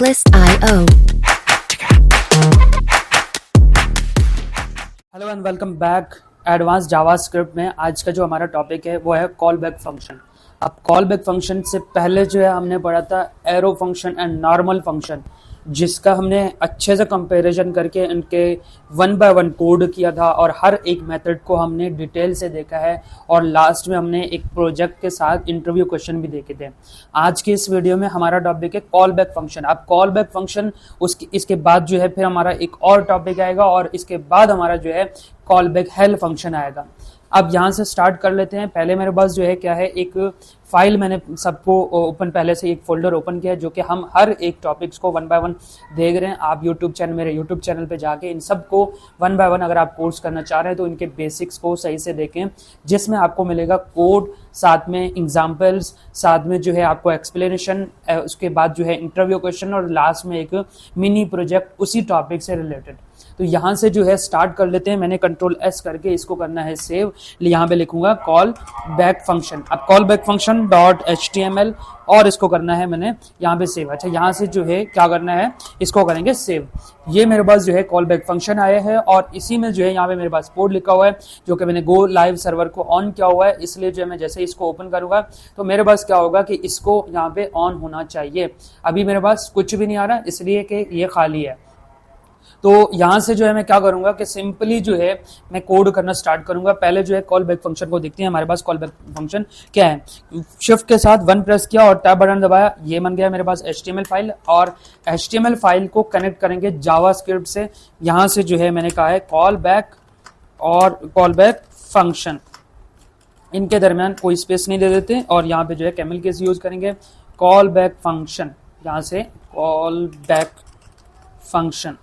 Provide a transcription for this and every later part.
Checklist.io. Hello and welcome back advance JavaScript में। आज का जो हमारा टॉपिक है वो है कॉल बैक फंक्शन। अब कॉल बैक फंक्शन से पहले जो है हमने पढ़ा था arrow function and normal function, जिसका हमने अच्छे से कंपैरिजन करके इनके वन बाय वन कोड किया था और हर एक मेथड को हमने डिटेल से देखा है और लास्ट में हमने एक प्रोजेक्ट के साथ इंटरव्यू क्वेश्चन भी देखे थे। आज की इस वीडियो में हमारा टॉपिक है कॉल बैक फंक्शन। अब कॉल बैक फंक्शन इसके बाद जो है फिर हमारा एक और टॉपिक आएगा और इसके बाद हमारा जो है कॉल बैक हेल्प फंक्शन आएगा। अब यहाँ से स्टार्ट कर लेते हैं। पहले मेरे पास जो है क्या है, एक फाइल मैंने सबको ओपन पहले से एक फोल्डर ओपन किया है जो कि हम हर एक टॉपिक्स को वन बाय वन देख रहे हैं। आप मेरे यूट्यूब चैनल पे जाके इन सबको वन बाय वन अगर आप कोर्स करना चाह रहे हैं तो इनके बेसिक्स को सही से देखें, जिसमें आपको मिलेगा कोड, साथ में एग्जाम्पल्स, साथ में जो है आपको एक्सप्लेनेशन, उसके बाद जो है इंटरव्यू क्वेश्चन और लास्ट में एक मिनी प्रोजेक्ट उसी टॉपिक से रिलेटेड। तो यहाँ से जो है स्टार्ट कर लेते हैं। मैंने Ctrl+S करके इसको करना है सेव। यहाँ पे लिखूंगा कॉल बैक फंक्शन। अब कॉल बैक फंक्शन .html और इसको करना है मैंने यहाँ पे सेव। अच्छा, यहाँ से जो है क्या करना है, इसको करेंगे सेव। ये मेरे पास जो है कॉल बैक फंक्शन आया है और इसी में जो है यहाँ पे मेरे पास कोड लिखा हुआ है जो कि मैंने गो लाइव सर्वर को ऑन किया हुआ है। इसलिए जो है मैं जैसे इसको ओपन करूंगा तो मेरे पास क्या होगा कि इसको यहाँ पे ऑन होना चाहिए। अभी मेरे पास कुछ भी नहीं आ रहा इसलिए कि ये खाली है। तो यहाँ से जो है मैं क्या करूंगा कि सिंपली जो है मैं कोड करना स्टार्ट करूंगा। पहले जो है कॉल बैक फंक्शन को देखते हैं। हमारे पास कॉल बैक फंक्शन क्या है। शिफ्ट के साथ 1 प्रेस किया और टैब बटन दबाया, ये बन गया मेरे पास HTML फाइल। और HTML फाइल को कनेक्ट करेंगे जावास्क्रिप्ट से। यहाँ से जो है मैंने कहा है कॉल बैक और कॉल बैक फंक्शन, इनके दरमियान कोई स्पेस नहीं दे देते और यहाँ पे जो है कैमल केस यूज करेंगे। कॉल बैक फंक्शन, यहाँ से कॉल बैक फंक्शन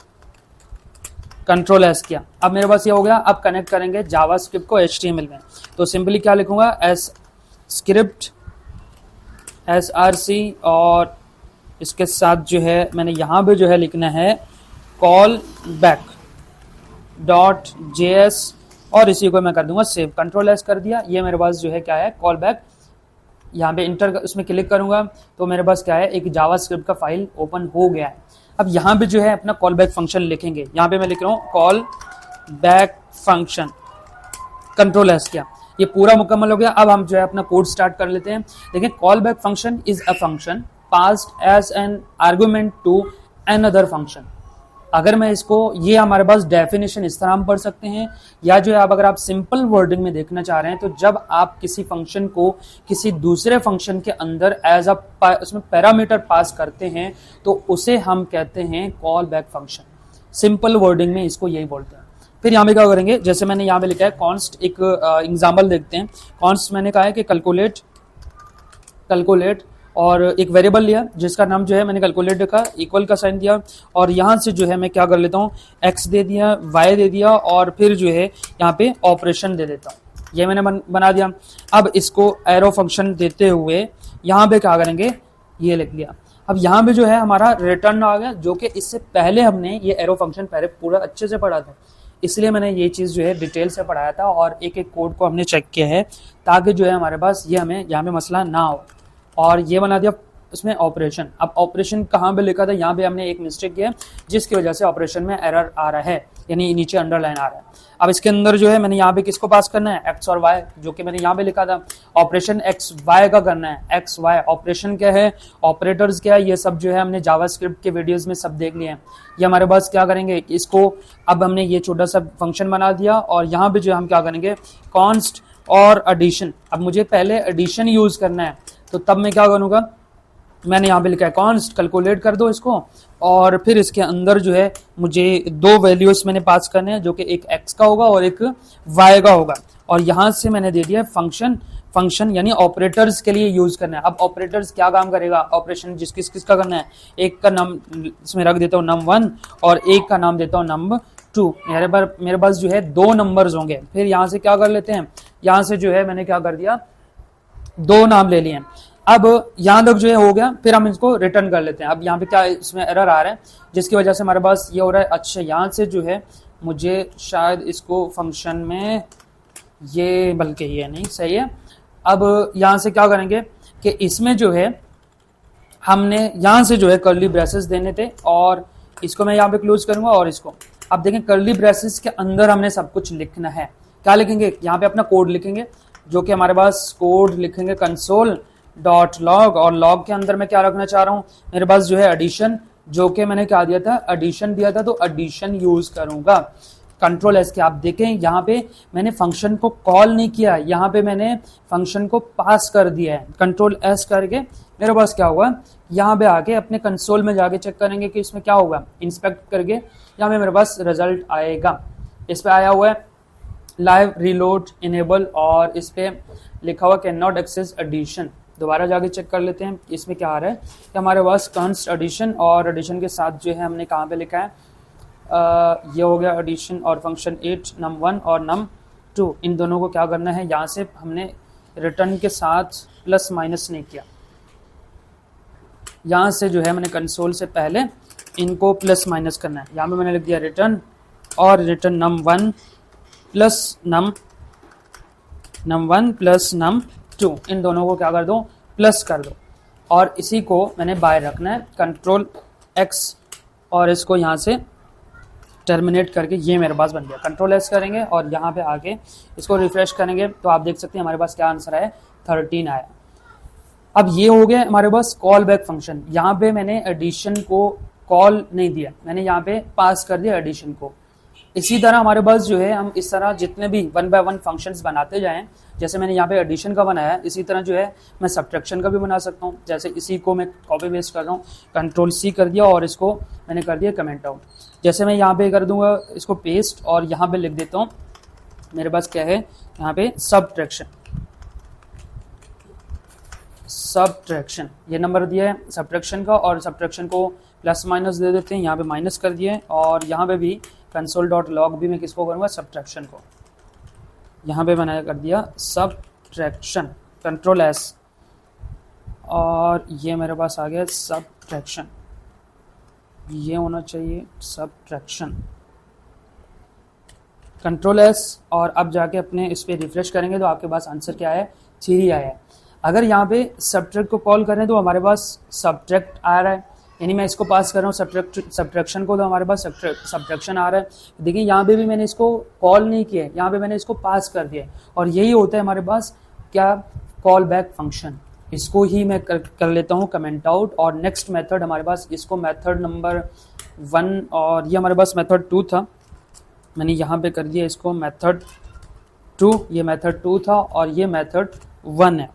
Ctrl+S किया। अब मेरे पास ये हो गया। अब कनेक्ट करेंगे जावास्क्रिप्ट को HTML में। तो सिंपली क्या लिखूंगा, script src और इसके साथ जो है मैंने यहाँ पे जो है लिखना है कॉल बैक .js और इसी को मैं कर दूंगा सेव। Ctrl+S कर दिया। ये मेरे पास जो है क्या है, कॉल बैक। यहाँ पे इंटर उसमें क्लिक करूंगा तो मेरे पास क्या है, एक जावास्क्रिप्ट का फाइल ओपन हो गया है। अब यहाँ पे जो है अपना कॉल बैक फंक्शन लिखेंगे। यहाँ पे मैं लिख रहा हूँ कॉल बैक फंक्शन। Ctrl+S किया, ये पूरा मुकम्मल हो गया। अब हम जो है अपना कोड स्टार्ट कर लेते हैं। देखिए, call back function is a function passed as an argument to another function. अगर मैं इसको, ये हमारे पास डेफिनेशन इस तरह हम पढ़ सकते हैं, या जो है अगर आप सिंपल वर्डिंग में देखना चाह रहे हैं तो जब आप किसी फंक्शन को किसी दूसरे फंक्शन के अंदर एज अ उसमें पैरामीटर पास करते हैं तो उसे हम कहते हैं call back function. Simple wording में इसको यही बोलते हैं। फिर यहाँ पे क्या करेंगे, जैसे मैंने यहाँ पे लिखा है कॉन्स्ट, एक एग्जाम्पल देखते हैं। कॉन्स्ट मैंने कहा है कि कैलकुलेट और एक वेरिएबल लिया जिसका नाम जो है मैंने कैलकुलेट का इक्वल का साइन दिया और यहाँ से जो है मैं क्या कर लेता हूँ, x दे दिया, y दे दिया और फिर जो है यहाँ पे ऑपरेशन दे देता हूँ। ये मैंने बना दिया। अब इसको एरो फंक्शन देते हुए यहाँ पे क्या करेंगे, ये लिख लिया। अब यहाँ पे जो है हमारा रिटर्न आ गया, जो कि इससे पहले हमने ये एरो फंक्शन पहले पूरा अच्छे से पढ़ा था, इसलिए मैंने ये चीज़ जो है डिटेल से पढ़ाया था और एक एक कोड को हमने चेक किया है ताकि जो है हमारे पास ये हमें यहाँ पे मसला ना हो। और ये बना दिया उसमें ऑपरेशन। अब ऑपरेशन कहाँ पे लिखा था, यहाँ पे हमने एक मिस्टेक किया जिसकी वजह से ऑपरेशन में एरर आ रहा है, यानी नीचे अंडरलाइन आ रहा है। अब इसके अंदर जो है मैंने यहाँ पे किसको पास करना है, x और y, जो कि मैंने यहाँ पे लिखा था। ऑपरेशन x y का करना है। x y ऑपरेशन क्या है, ऑपरेटर्स क्या है, ये सब जो है हमने जावास्क्रिप्ट के वीडियोस में सब देख लिए हैं। ये हमारे पास क्या करेंगे, इसको अब हमने ये छोटा सा फंक्शन बना दिया और यहाँ पे जो हम क्या करेंगे, कॉन्स्ट और एडिशन। अब मुझे पहले एडिशन यूज करना है तो तब मैं क्या करूँगा, मैंने यहाँ पे लिखा है कॉन्स्ट, कैलकुलेट कर दो इसको और फिर इसके अंदर जो है मुझे दो वैल्यूज मैंने पास करने हैं, जो कि एक x का होगा और एक y का होगा। और यहाँ से मैंने दे दिया फंक्शन यानी ऑपरेटर्स के लिए यूज करना है। अब ऑपरेटर्स क्या काम करेगा, ऑपरेशन किसका करना है, एक का नाम इसमें रख देता हूँ num1 और एक का नाम देता हूँ num2। मेरे पास जो है 2 नंबर्स होंगे। फिर यहाँ से क्या कर लेते हैं, यहाँ से जो है मैंने क्या कर दिया, 2 नाम ले लिए। अब यहाँ तक जो है हो गया, फिर हम इसको रिटर्न कर लेते हैं। अब यहाँ पे क्या इसमें एरर आ रहा है जिसकी वजह से हमारे पास ये हो रहा है। अच्छा, यहाँ से जो है मुझे शायद इसको फंक्शन में ये, बल्कि ये नहीं सही है। अब यहाँ से क्या करेंगे कि इसमें जो है हमने यहाँ से जो है कर्ली ब्रेसेस देने थे और इसको मैं यहाँ पे क्लोज करूंगा और इसको अब देखें कर्ली ब्रेसेस के अंदर हमने सब कुछ लिखना है। क्या लिखेंगे, यहाँ पे अपना कोड लिखेंगे, जो कि हमारे पास कोड लिखेंगे कंसोल डॉट लॉग, और लॉग के अंदर मैं क्या रखना चाह रहा हूँ, मेरे पास जो है एडिशन, जो कि मैंने क्या दिया था, एडिशन दिया था, तो एडिशन यूज करूंगा। कंट्रोल एस के आप देखें यहाँ पे मैंने फंक्शन को कॉल नहीं किया, यहाँ पे मैंने फंक्शन को पास कर दिया है। कंट्रोल एस करके मेरे पास क्या हुआ, यहाँ पे आके अपने कंसोल में जाके चेक करेंगे कि इसमें क्या होगा, इंस्पेक्ट करके यहाँ पे मेरे पास रिजल्ट आएगा। इस पे आया हुआ है लाइव रीलोड इनेबल और इस पे लिखा हुआ कैन नॉट एक्सेस एडिशन। दोबारा जाके चेक कर लेते हैं इसमें क्या आ रहा है कि हमारे पास कंस्ट एडिशन, और एडिशन के साथ जो है हमने कहाँ पे लिखा है, ये हो गया एडिशन और फंक्शन 8 num1 और num2, इन दोनों को क्या करना है, यहाँ से हमने रिटर्न के साथ प्लस माइनस नहीं किया, यहाँ से जो है मैंने कंसोल से पहले इनको प्लस माइनस करना है। यहाँ पे मैंने लिख दिया रिटर्न और return num1 plus num1 plus num2, इन दोनों को क्या कर दो, प्लस कर दो, और इसी को मैंने बाय रखना है कंट्रोल एक्स और इसको यहाँ से टर्मिनेट करके ये मेरे पास बन गया। कंट्रोल एस करेंगे और यहाँ पे आके इसको रिफ्रेश करेंगे तो आप देख सकते हैं हमारे पास क्या आंसर आया, 13 आया। अब ये हो गया हमारे पास कॉल बैक फंक्शन। यहाँ पे मैंने एडिशन को कॉल नहीं दिया, मैंने यहाँ पे पास कर दिया एडिशन को। इसी तरह हमारे पास जो है हम इस तरह जितने भी 1 बाय 1 फंक्शंस बनाते जाएं, जैसे मैंने यहाँ पे एडिशन का बनाया है, इसी तरह जो है मैं सब्ट्रैक्शन का भी बना सकता हूँ। जैसे इसी को मैं कॉपी पेस्ट कर रहा हूँ, कंट्रोल सी कर दिया और इसको मैंने कर दिया कमेंट आउट। जैसे मैं यहाँ पे कर दूंगा इसको पेस्ट और यहाँ पे लिख देता हूँ, मेरे पास क्या है यहाँ पे सब्ट्रैक्शन, ये नंबर दिया है सब्ट्रैक्शन का, और सब्ट्रैक्शन को प्लस माइनस दे देते हैं, यहाँ पे माइनस कर दिया है, और यहाँ पे भी कंसोल डॉट लॉग भी मैं किसको करूँगा, सब्ट्रैक्शन को, यहाँ पे मैंने कर दिया सब्ट्रैक्शन, कंट्रोल एस, और ये मेरे पास आ गया सब्ट्रैक्शन, ये होना चाहिए सब्ट्रैक्शन, कंट्रोल एस, और अब जाके अपने इस पर रिफ्रेश करेंगे तो आपके पास आंसर क्या है, 3 आया है। अगर यहाँ पे सब्ट्रैक्ट को कॉल करें तो हमारे पास सब्ट्रैक्ट आ रहा है, यानी मैं इसको पास कर रहा हूँ सब्ट्रैक्शन को, तो हमारे पास सब्ट्रैक्शन आ रहा है। देखिए यहाँ पे भी मैंने इसको कॉल नहीं किया है, यहाँ पे मैंने इसको पास कर दिया है, और यही होता है हमारे पास क्या, कॉल बैक फंक्शन। इसको ही मैं कर लेता हूँ कमेंट आउट, और नेक्स्ट मेथड हमारे पास, इसको मेथड नंबर 1 और ये हमारे पास मेथड 2 था, मैंने यहाँ पे कर दिया इसको मेथड 2, ये मेथड 2 था और ये मेथड 1 है,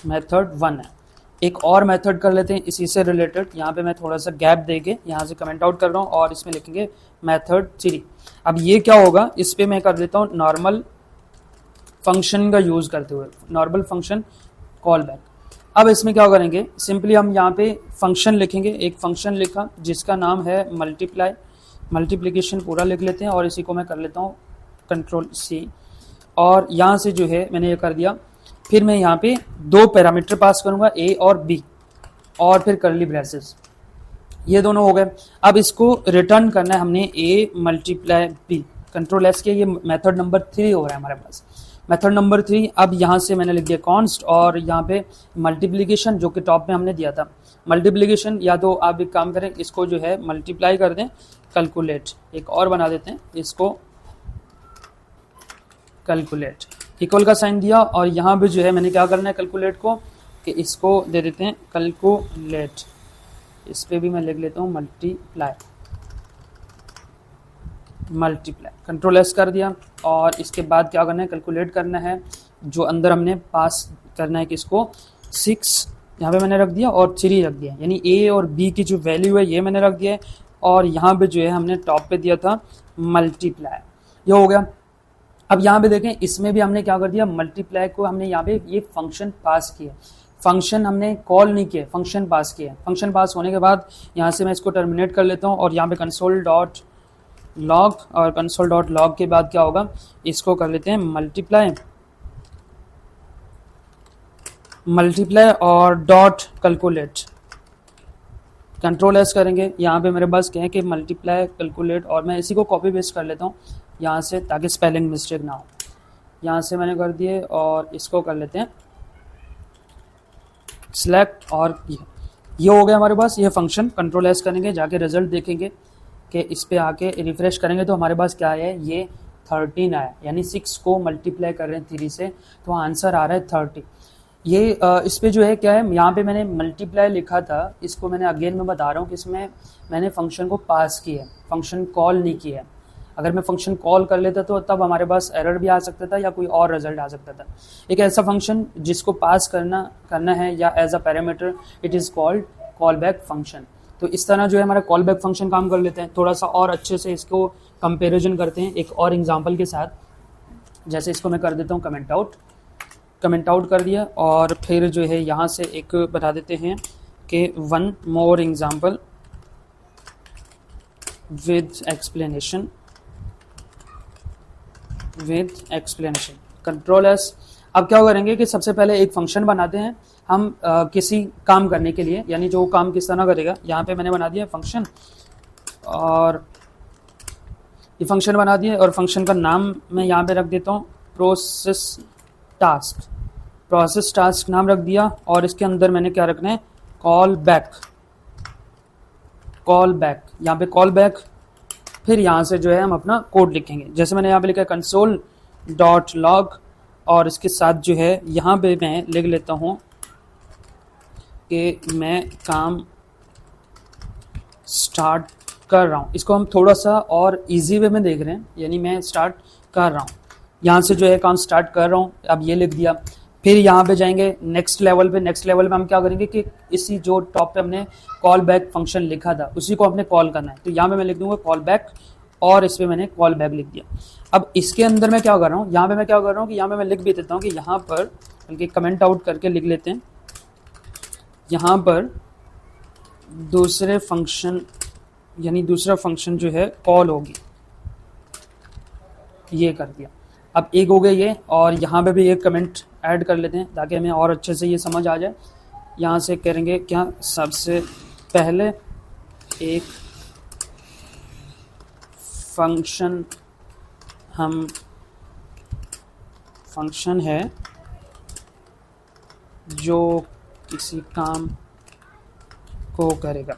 मेथड 1 है। एक और मेथड कर लेते हैं इसी से रिलेटेड, यहाँ पे मैं थोड़ा सा गैप देके यहाँ से कमेंट आउट कर रहा हूँ और इसमें लिखेंगे मेथड 3। अब ये क्या होगा, इस पे मैं कर देता हूँ नॉर्मल फंक्शन का यूज करते हुए, नॉर्मल फंक्शन कॉल बैक। अब इसमें क्या करेंगे, सिंपली हम यहाँ पे फंक्शन लिखेंगे, एक फंक्शन लिखा जिसका नाम है मल्टीप्लाई, मल्टीप्लिकेशन पूरा लिख लेते हैं, और इसी को मैं कर लेता हूँ कंट्रोल सी, और यहाँ से जो है मैंने ये कर दिया। फिर मैं यहाँ पे 2 पैरामीटर पास करूंगा, ए और बी, और फिर कर्ली ब्रेसेस, ये दोनों हो गए। अब इसको रिटर्न करना है हमने A multiply B, control S के, ये मेथड नंबर 3 हो रहा है हमारे पास, मेथड नंबर 3। अब यहाँ से मैंने लिख दिया कॉन्स्ट, और यहाँ पे मल्टीप्लिकेशन जो कि टॉप में हमने दिया था मल्टीप्लिकेशन, या तो आप एक काम करें इसको जो है मल्टीप्लाई कर दें, कैलकुलेट, एक और बना देते हैं इसको कैलकुलेट, इक्वल का साइन दिया, और यहाँ पे जो है मैंने क्या करना है कैलकुलेट को, कि इसको दे देते हैं कैलकुलेट, इस पे भी मैं लिख लेता हूँ मल्टीप्लाई, कंट्रोल एस कर दिया, और इसके बाद क्या करना है, कैलकुलेट करना है, जो अंदर हमने पास करना है किसको, 6 यहाँ पे मैंने रख दिया और 3 रख दिया, यानी ए और बी की जो वैल्यू है ये मैंने रख दिया है, और यहाँ पे जो है हमने टॉप पे दिया था मल्टीप्लाई, ये हो गया। अब यहाँ पे देखें, इसमें भी हमने क्या कर दिया, मल्टीप्लाई को हमने यहाँ पे ये फंक्शन पास किया, फंक्शन हमने कॉल नहीं किया, फंक्शन पास किया। फंक्शन पास होने के बाद यहाँ से मैं इसको टर्मिनेट कर लेता हूँ, और यहाँ पे कंसोल डॉट लॉग, और कंसोल डॉट लॉग के बाद क्या होगा, इसको कर लेते हैं मल्टीप्लाई और डॉट कैलकुलेट, कंट्रोल एस करेंगे। यहाँ पे मेरे पास क्या है कि मल्टीप्लाई कैलकुलेट, और मैं इसी को कॉपी पेस्ट कर लेता हूँ यहाँ से, ताकि स्पेलिंग मिस्टेक ना हो। यहाँ से मैंने कर दिए, और इसको कर लेते हैं सेलेक्ट और ये हो गया हमारे पास ये फंक्शन। कंट्रोल एस करेंगे, जाके रिजल्ट देखेंगे कि इस पे आके रिफ्रेश करेंगे तो हमारे पास क्या है, ये 13 आया, यानी 6 को मल्टीप्लाई कर रहे हैं 3 से तो आंसर आ रहा है 30। ये इस पे जो है क्या है, यहाँ पे मैंने मल्टीप्लाई लिखा था, इसको मैंने अगेन मैं बता रहा हूँ कि इसमें मैंने फंक्शन को पास किया है, फंक्शन कॉल नहीं किया है। अगर मैं फंक्शन कॉल कर लेता तो तब हमारे पास एरर भी आ सकता था या कोई और रिजल्ट आ सकता था। एक ऐसा फंक्शन जिसको पास करना है या as a parameter, it is called call back function. तो इस तरह जो है हमारा कॉल बैक फंक्शन काम कर लेते हैं। थोड़ा सा और अच्छे से इसको कंपेरिजन करते हैं एक और एग्जांपल के साथ। जैसे इसको मैं कर देता हूँ कमेंट आउट कर दिया, और फिर जो है यहाँ से एक बता देते हैं कि one more example with explanation control S. अब क्या करेंगे कि सबसे पहले एक फंक्शन बनाते हैं हम किसी काम करने के लिए, यानी जो काम किस तरह करेगा। यहाँ पे मैंने बना दिया फंक्शन, और ये फंक्शन बना दिया, और फंक्शन का नाम मैं यहाँ पे रख देता हूँ प्रोसेस टास्क नाम रख दिया, और इसके अंदर मैंने क्या रखना है, कॉल बैक। यहाँ पे कॉल बैक, फिर यहाँ से जो है हम अपना कोड लिखेंगे। जैसे मैंने यहाँ पे लिखा है console.log, और इसके साथ जो है यहाँ पे मैं लिख लेता हूँ कि मैं काम स्टार्ट कर रहा हूँ। इसको हम थोड़ा सा और इजी वे में देख रहे हैं, यानी मैं स्टार्ट कर रहा हूँ, यहाँ से जो है काम स्टार्ट कर रहा हूँ। अब ये लिख दिया, फिर यहाँ पे जाएंगे नेक्स्ट लेवल पे हम क्या करेंगे कि इसी जो टॉप पे हमने कॉल बैक फंक्शन लिखा था उसी को हमने कॉल करना है। तो यहाँ पे मैं लिख दूंगा कॉल बैक, और इस पर मैंने कॉल बैक लिख दिया। अब इसके अंदर मैं क्या कर रहा हूँ, यहाँ पे मैं क्या कर रहा हूँ कि यहाँ पे मैं लिख भी देता हूँ कि यहाँ पर, बल्कि कमेंट आउट करके लिख लेते हैं, यहाँ पर दूसरा फंक्शन जो है कॉल होगी, ये कर दिया। अब एक हो गया ये, और यहाँ पे भी एक कमेंट ऐड कर लेते हैं ताकि हमें और अच्छे से ये समझ आ जाए। यहाँ से करेंगे क्या, सबसे पहले एक फंक्शन है जो किसी काम को करेगा,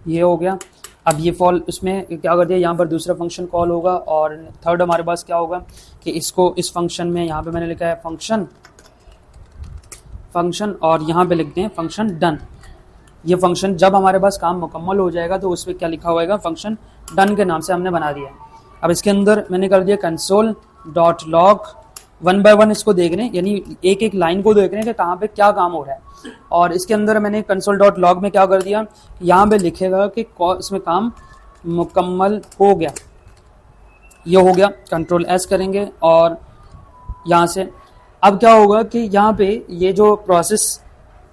ये हो गया। अब ये फॉल उसमें क्या कर दिया, यहाँ पर दूसरा फंक्शन कॉल होगा, और थर्ड हमारे पास क्या होगा कि इसको इस फंक्शन में यहाँ पे मैंने लिखा है फंक्शन, और यहाँ पे लिखते हैं फंक्शन डन। ये फंक्शन जब हमारे पास काम मुकम्मल हो जाएगा तो उस पर क्या लिखा होगा, फंक्शन डन के नाम से हमने बना दिया है। अब इसके अंदर मैंने कर दिया console.log, वन बाय वन इसको देख रहे हैं, यानी एक एक लाइन को देख रहे हैं कि कहाँ पे क्या काम हो रहा है। और इसके अंदर मैंने console.log में क्या कर दिया, यहाँ पे लिखेगा कि इसमें काम मुकम्मल हो गया, ये हो गया। कंट्रोल एस करेंगे, और यहाँ से अब क्या होगा कि यहाँ पे ये जो प्रोसेस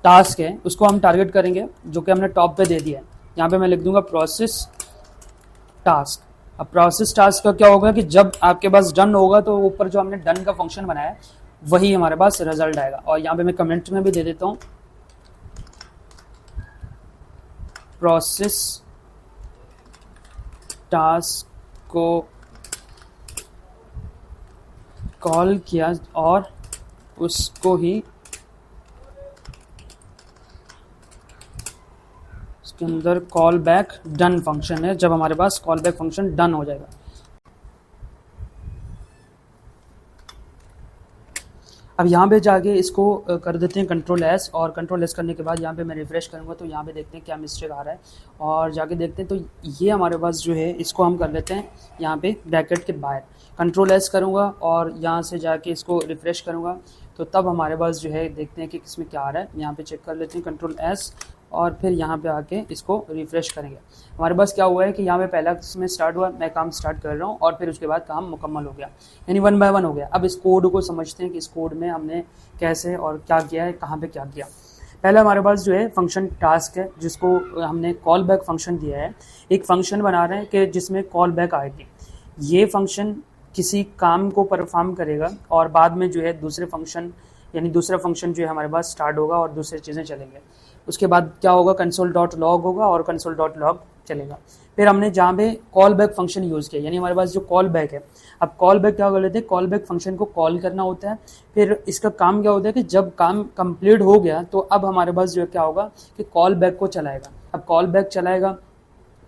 टास्क है उसको हम टारगेट करेंगे, जो कि हमने टॉप पे दे दिया है। यहाँ पे मैं लिख दूंगा प्रोसेस टास्क। अब प्रोसेस टास्क का क्या होगा कि जब आपके पास डन होगा तो ऊपर जो हमने डन का फंक्शन बनाया है वही हमारे पास रिजल्ट आएगा। और यहाँ पे मैं कमेंट में भी दे देता हूँ प्रोसेस टास्क को कॉल किया, और उसको ही इसके अंदर कॉल बैक डन फंक्शन है, जब हमारे पास कॉल बैक फंक्शन डन हो जाएगा। अब यहाँ पे जाके इसको कर देते हैं कंट्रोल एस, और कंट्रोल एस करने के बाद यहाँ पे मैं रिफ्रेश करूँगा तो यहाँ पे देखते हैं क्या मिस्टेक आ रहा है, और जाके देखते हैं। तो ये हमारे पास जो है इसको हम कर लेते हैं यहाँ पे ब्रैकेट के बाहर। कंट्रोल एस करूँगा और यहाँ से जाके इसको रिफ्रेश करूँगा तो तब हमारे पास जो है देखते हैं कि किसमें क्या आ रहा है। यहाँ पे चेक कर लेते हैं कंट्रोल एस, और फिर यहाँ पे आके इसको रिफ्रेश करेंगे। हमारे पास क्या हुआ है कि यहाँ पे पहला इसमें स्टार्ट हुआ, मैं काम स्टार्ट कर रहा हूँ, और फिर उसके बाद काम मुकम्मल हो गया, यानी 1 बाय 1 हो गया। अब इस कोड को समझते हैं कि इस कोड में हमने कैसे और क्या किया है, कहाँ पे क्या किया। पहले हमारे पास जो है फंक्शन टास्क है, जिसको हमने कॉल बैक फंक्शन दिया है। एक फंक्शन बना रहे हैं कि जिसमें कॉल बैक आएगी। ये फंक्शन किसी काम को परफॉर्म करेगा, और बाद में जो है दूसरा फंक्शन जो है हमारे पास स्टार्ट होगा और दूसरी चीज़ें चलेंगे। उसके बाद क्या होगा, console.log होगा, और console.log चलेगा। फिर हमने जहाँ पे कॉल बैक फंक्शन यूज़ किया, यानी हमारे पास जो कॉल बैक है, अब कॉल बैक क्या कर लेते हैं, कॉल बैक फंक्शन को कॉल करना होता है। फिर इसका काम क्या होता है कि जब काम कंप्लीट हो गया तो अब हमारे पास जो है क्या होगा कि कॉल बैक को चलाएगा। अब कॉल बैक चलाएगा,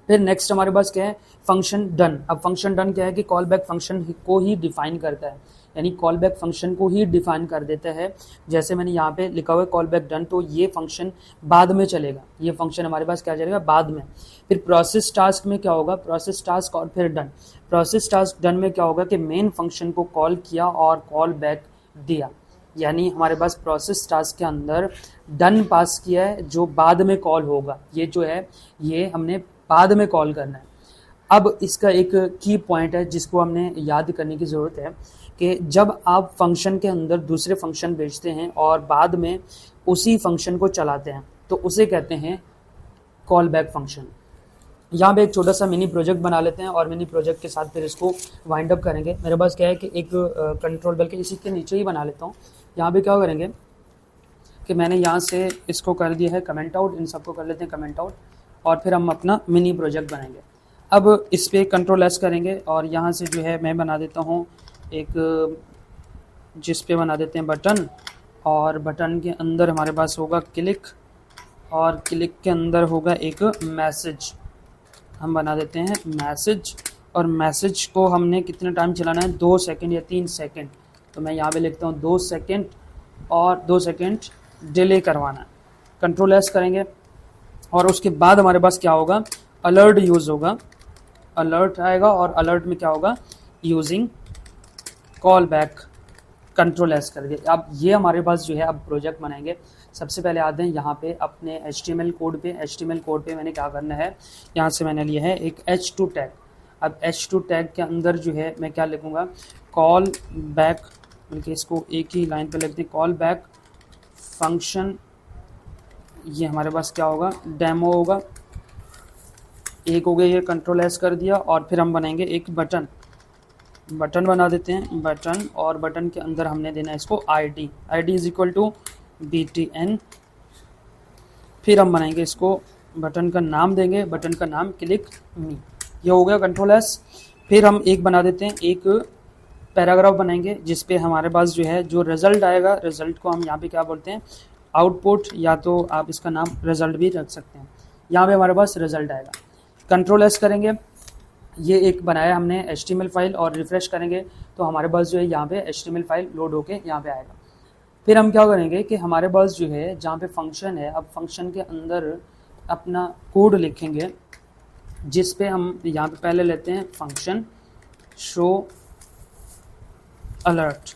फिर नेक्स्ट हमारे पास क्या है, फंक्शन डन। अब फंक्शन डन क्या है कि कॉल बैक फंक्शन को ही डिफाइन करता है, यानी कॉल बैक फंक्शन को ही डिफाइन कर देता है। जैसे मैंने यहाँ पे लिखा हुआ है कॉल बैक डन, तो ये फंक्शन बाद में चलेगा, ये फंक्शन हमारे पास क्या चलेगा बाद में। फिर प्रोसेस टास्क में क्या होगा, प्रोसेस टास्क और फिर डन। प्रोसेस टास्क डन में क्या होगा कि मेन फंक्शन को कॉल किया और कॉल बैक दिया, यानी हमारे पास प्रोसेस टास्क के अंदर डन पास किया है जो बाद में कॉल होगा। ये जो है ये हमने बाद में कॉल करना है। अब इसका एक की पॉइंट है जिसको हमने याद करने की ज़रूरत है कि जब आप फंक्शन के अंदर दूसरे फंक्शन भेजते हैं और बाद में उसी फंक्शन को चलाते हैं तो उसे कहते हैं कॉल बैक फंक्शन। यहाँ पे एक छोटा सा मिनी प्रोजेक्ट बना लेते हैं और मिनी प्रोजेक्ट के साथ फिर इसको वाइंड अप करेंगे। मेरे पास क्या है कि एक कंट्रोल, बल्कि इसी के नीचे ही बना लेता हूँ। यहाँ पे क्या करेंगे कि मैंने यहाँ से इसको कर दिया है कमेंट आउट, इन सबको कर लेते हैं कमेंट आउट और फिर हम अपना मिनी प्रोजेक्ट बनाएंगे। अब इस पर कंट्रोल एस करेंगे और यहाँ से जो है मैं बना देता हूँ एक, जिस पे बना देते हैं बटन, और बटन के अंदर हमारे पास होगा क्लिक और क्लिक के अंदर होगा एक मैसेज। हम बना देते हैं मैसेज और मैसेज को हमने कितने टाइम चलाना है, 2 सेकंड या 3 सेकंड। तो मैं यहाँ पे लिखता हूँ 2 सेकंड और 2 सेकंड डिले करवाना है। कंट्रोल एस करेंगे और उसके बाद हमारे पास क्या होगा, अलर्ट यूज़ होगा, अलर्ट आएगा और अलर्ट में क्या होगा, using call back. Control S कर दिया। अब ये हमारे पास जो है अब प्रोजेक्ट बनाएंगे। सबसे पहले आते हैं यहाँ पे अपने HTML कोड पे। HTML कोड पे मैंने क्या करना है, यहाँ से मैंने लिया है एक H2 टैग। अब H2 टैग के अंदर जो है मैं क्या लिखूँगा, कॉल बैक, बल्कि इसको एक ही लाइन पे लिखते हैं, कॉल बैक फंक्शन। ये हमारे पास क्या होगा, डेमो होगा। एक हो गया, ये कंट्रोल एस कर दिया और फिर हम बनाएंगे एक बटन। बटन बना देते हैं बटन, और बटन के अंदर हमने देना है इसको ID is equal to BTN। फिर हम बनाएंगे इसको, बटन का नाम देंगे, बटन का नाम क्लिक मी। ये हो गया कंट्रोल एस। फिर हम एक बना देते हैं, एक पैराग्राफ बनाएंगे जिस पे हमारे पास जो है जो रिज़ल्ट आएगा, रिज़ल्ट को हम यहाँ पे क्या बोलते हैं, आउटपुट, या तो आप इसका नाम रिज़ल्ट भी रख सकते हैं। यहाँ पे हमारे पास रिज़ल्ट आएगा। कंट्रोल एस करेंगे, ये एक बनाया हमने HTML फाइल, और रिफ़्रेश करेंगे तो हमारे पास जो है यहाँ पे HTML फाइल लोड होके यहाँ पे आएगा। फिर हम क्या करेंगे कि हमारे पास जो है जहाँ पे फंक्शन है, अब फंक्शन के अंदर अपना कोड लिखेंगे जिस पे हम यहाँ पे पहले लेते हैं फंक्शन शो अलर्ट।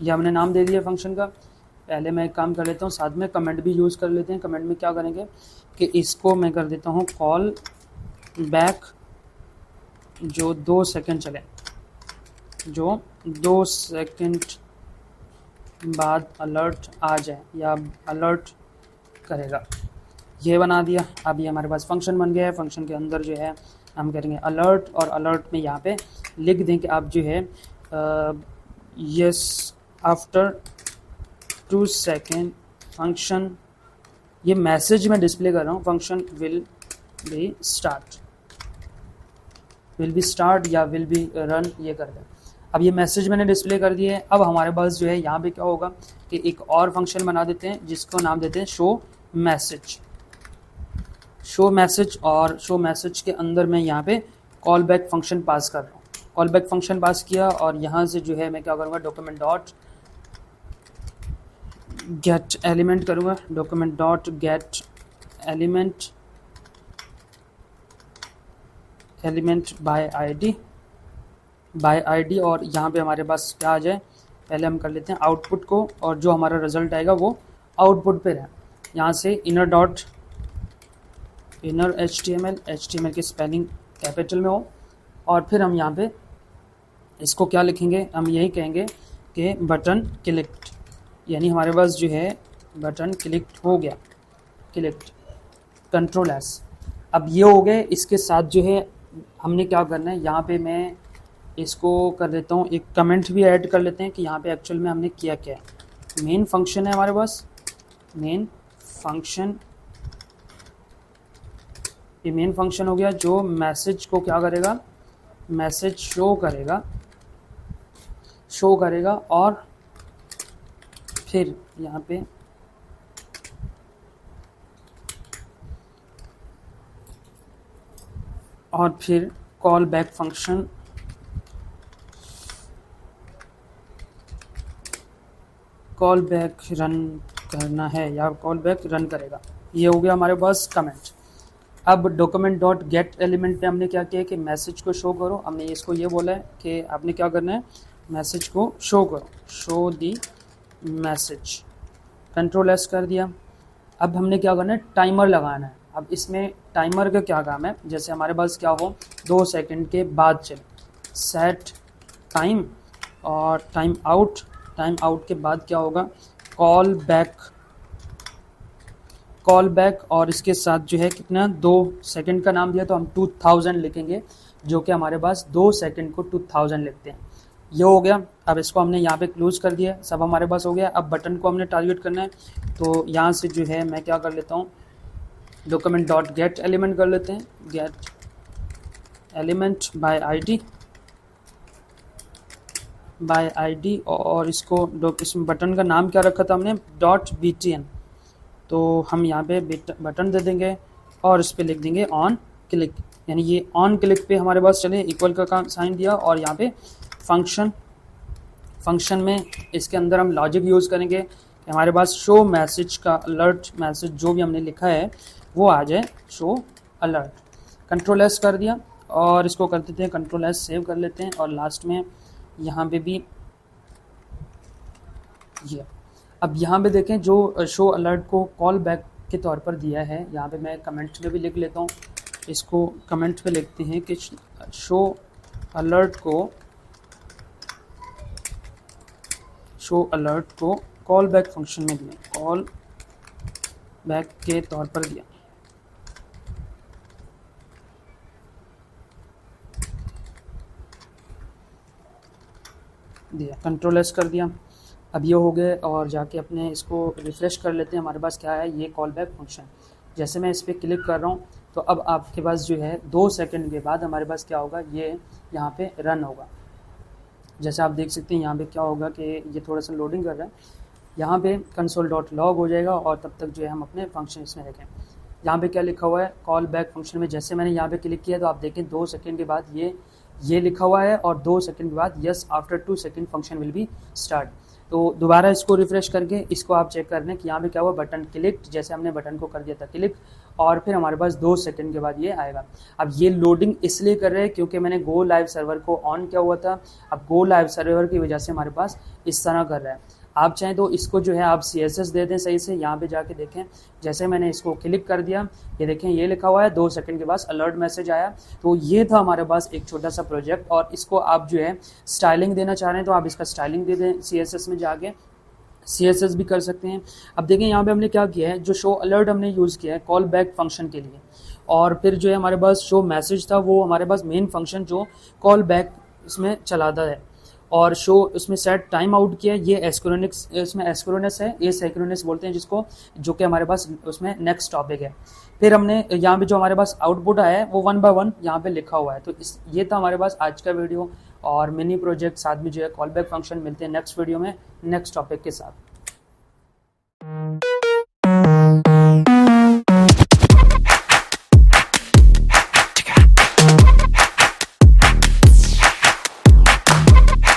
ये हमने नाम दे दिया फंक्शन का। पहले मैं एक काम कर लेता हूँ, साथ में कमेंट भी यूज़ कर लेते हैं। कमेंट में क्या करेंगे कि इसको मैं कर देता हूँ कॉल बैक जो 2 सेकंड चले, जो 2 सेकंड बाद अलर्ट आ जाए या अलर्ट करेगा। ये बना दिया। अब ये हमारे पास फंक्शन बन गया है। फंक्शन के अंदर जो है हम करेंगे अलर्ट, और अलर्ट में यहाँ पे लिख दें कि आप जो है यस आफ्टर 2 सेकेंड फंक्शन, ये मैसेज में डिस्प्ले कर रहा हूँ, फंक्शन विल बी स्टार्ट या विल बी रन, ये कर दें। अब ये मैसेज मैंने डिस्प्ले कर दिए है। अब हमारे पास जो है यहाँ पे क्या होगा कि एक और फंक्शन बना देते हैं जिसको नाम देते हैं शो मैसेज। शो मैसेज, और शो मैसेज के अंदर मैं यहाँ पे कॉल बैक फंक्शन पास कर रहा हूँ। कॉल बैक फंक्शन पास किया और यहाँ से जो है मैं क्या करूँगा, डॉक्यूमेंट डॉट गेट एलिमेंट करूँगा, document dot gate element by ID, और यहाँ पे हमारे पास क्या आ जाए, पहले हम कर लेते हैं आउटपुट को, और जो हमारा रिजल्ट आएगा वो आउटपुट पे रहे। यहाँ से इनर HTML की स्पेलिंग कैपिटल में हो, और फिर हम यहाँ पे इसको क्या लिखेंगे, हम यही कहेंगे कि बटन क्लिक्ड, यानी हमारे पास जो है बटन क्लिक्ड हो गया, क्लिक्ड। Control S. अब ये हो गए। इसके साथ जो है हमने क्या करना है, यहाँ पे मैं इसको कर देता हूँ, एक कमेंट भी ऐड कर लेते हैं कि यहाँ पे एक्चुअल में हमने किया क्या है। मेन फंक्शन है हमारे पास, मेन फंक्शन ये मेन फंक्शन हो गया जो मैसेज को क्या करेगा, मैसेज शो करेगा और फिर यहाँ पे और फिर call back function call back run करना है या कॉल बैक रन करेगा। ये हो गया हमारे पास कमेंट। अब डॉक्यूमेंट डॉट गेट एलिमेंट पे हमने क्या किया कि मैसेज को शो करो। हमने इसको ये बोला है कि आपने क्या करना है, मैसेज को शो करो, शो दी मैसेज। कंट्रोल एस कर दिया। अब हमने क्या करना है, टाइमर लगाना है। अब इसमें टाइमर का क्या काम है, जैसे हमारे पास क्या हो 2 सेकंड के बाद चले, सेट टाइम और टाइम आउट के बाद क्या होगा, कॉल बैक और इसके साथ जो है कितना 2 सेकंड का नाम दिया तो हम 2000 लिखेंगे, जो कि हमारे पास 2 सेकंड को 2000 लिखते हैं। ये हो गया। अब इसको हमने यहाँ पे क्लोज कर दिया, सब हमारे पास हो गया। अब बटन को हमने टारगेट करना है, तो यहाँ से जो है मैं क्या कर लेता हूँ, डॉक्यूमेंट डॉट गेट एलिमेंट कर लेते हैं, गेट एलिमेंट बाय आईडी और इसको इस बटन का नाम क्या रखा था हमने, .btn। तो हम यहाँ पे बटन दे देंगे और इस पे लिख देंगे ऑन क्लिक, यानी ये ऑन क्लिक पे हमारे पास चले, इक्वल का साइन दिया और यहाँ पे फंक्शन में इसके अंदर हम लॉजिक यूज़ करेंगे कि हमारे पास शो मैसेज का अलर्ट मैसेज जो भी हमने लिखा है वो आ जाए, शो अलर्ट। कंट्रोल एस कर दिया और इसको कर देते हैं कंट्रोल एस, सेव कर लेते हैं और लास्ट में यहाँ पे भी ये। अब यहाँ पे देखें जो शो अलर्ट को कॉल बैक के तौर पर दिया है, यहाँ पे मैं कमेंट में भी लिख लेता हूँ, इसको कमेंट पे लिखते हैं कि शो अलर्ट को कॉल बैक फंक्शन में दिया, कॉल बैक के तौर पर दिया। कंट्रोल एस कर दिया। अब ये हो गए और जाके अपने इसको रिफ़्रेश कर लेते हैं, हमारे पास क्या है, ये कॉल बैक फंक्शन। जैसे मैं इस पर क्लिक कर रहा हूँ तो अब आपके पास जो है 2 सेकंड के बाद हमारे पास क्या होगा, ये यहाँ पे रन होगा। जैसे आप देख सकते हैं यहाँ पे क्या होगा कि ये थोड़ा सा लोडिंग कर रहा है, यहाँ पे console.log हो जाएगा और तब तक जो है हम अपने फंक्शन इसमें देखें। यहाँ पे क्या लिखा हुआ है, कॉल बैक फंक्शन में जैसे मैंने यहाँ पे क्लिक किया तो आप देखें 2 सेकंड के बाद ये लिखा हुआ है और 2 सेकंड के बाद yes after 2 second function will be start. तो दोबारा इसको रिफ्रेश करके इसको आप चेक कर लें कि यहाँ पे क्या हुआ, बटन क्लिक, जैसे हमने बटन को कर दिया था क्लिक और फिर हमारे पास 2 सेकंड के बाद ये आएगा। अब ये लोडिंग इसलिए कर रहे हैं क्योंकि मैंने गो लाइव सर्वर को ऑन किया हुआ था। अब गो लाइव सर्वर की वजह से हमारे पास इस तरह कर रहा है। आप चाहें तो इसको जो है आप CSS दे दें सही से। यहाँ पे जाके देखें, जैसे मैंने इसको क्लिक कर दिया, ये देखें ये लिखा हुआ है 2 सेकंड के बाद अलर्ट मैसेज आया। तो ये था हमारे पास एक छोटा सा प्रोजेक्ट और इसको आप जो है स्टाइलिंग देना चाह रहे हैं तो आप इसका स्टाइलिंग दे दें, CSS में जाके CSS भी कर सकते हैं। अब देखें यहाँ पे हमने क्या किया है, जो शो अलर्ट हमने यूज़ किया है कॉल बैक फंक्शन के लिए और फिर जो है हमारे पास शो मैसेज था वो हमारे पास मेन फंक्शन जो कॉल बैक इसमें चलाता है और शो उसमें सेट टाइम आउट किया। ये एस्क्रोनिक्स, इसमें एस्क्रोनस है, ये सेक्रोनस बोलते हैं जिसको, जो कि हमारे पास उसमें नेक्स्ट टॉपिक है। फिर हमने यहाँ पे जो हमारे पास आउटपुट आया है वो 1 बाय 1 यहाँ पे लिखा हुआ है। तो ये था हमारे पास आज का वीडियो और मिनी प्रोजेक्ट साथ में जो है कॉल बैक फंक्शन। मिलते हैं नेक्स्ट वीडियो में नेक्स्ट टॉपिक के साथ।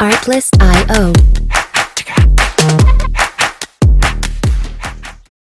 Artlist.io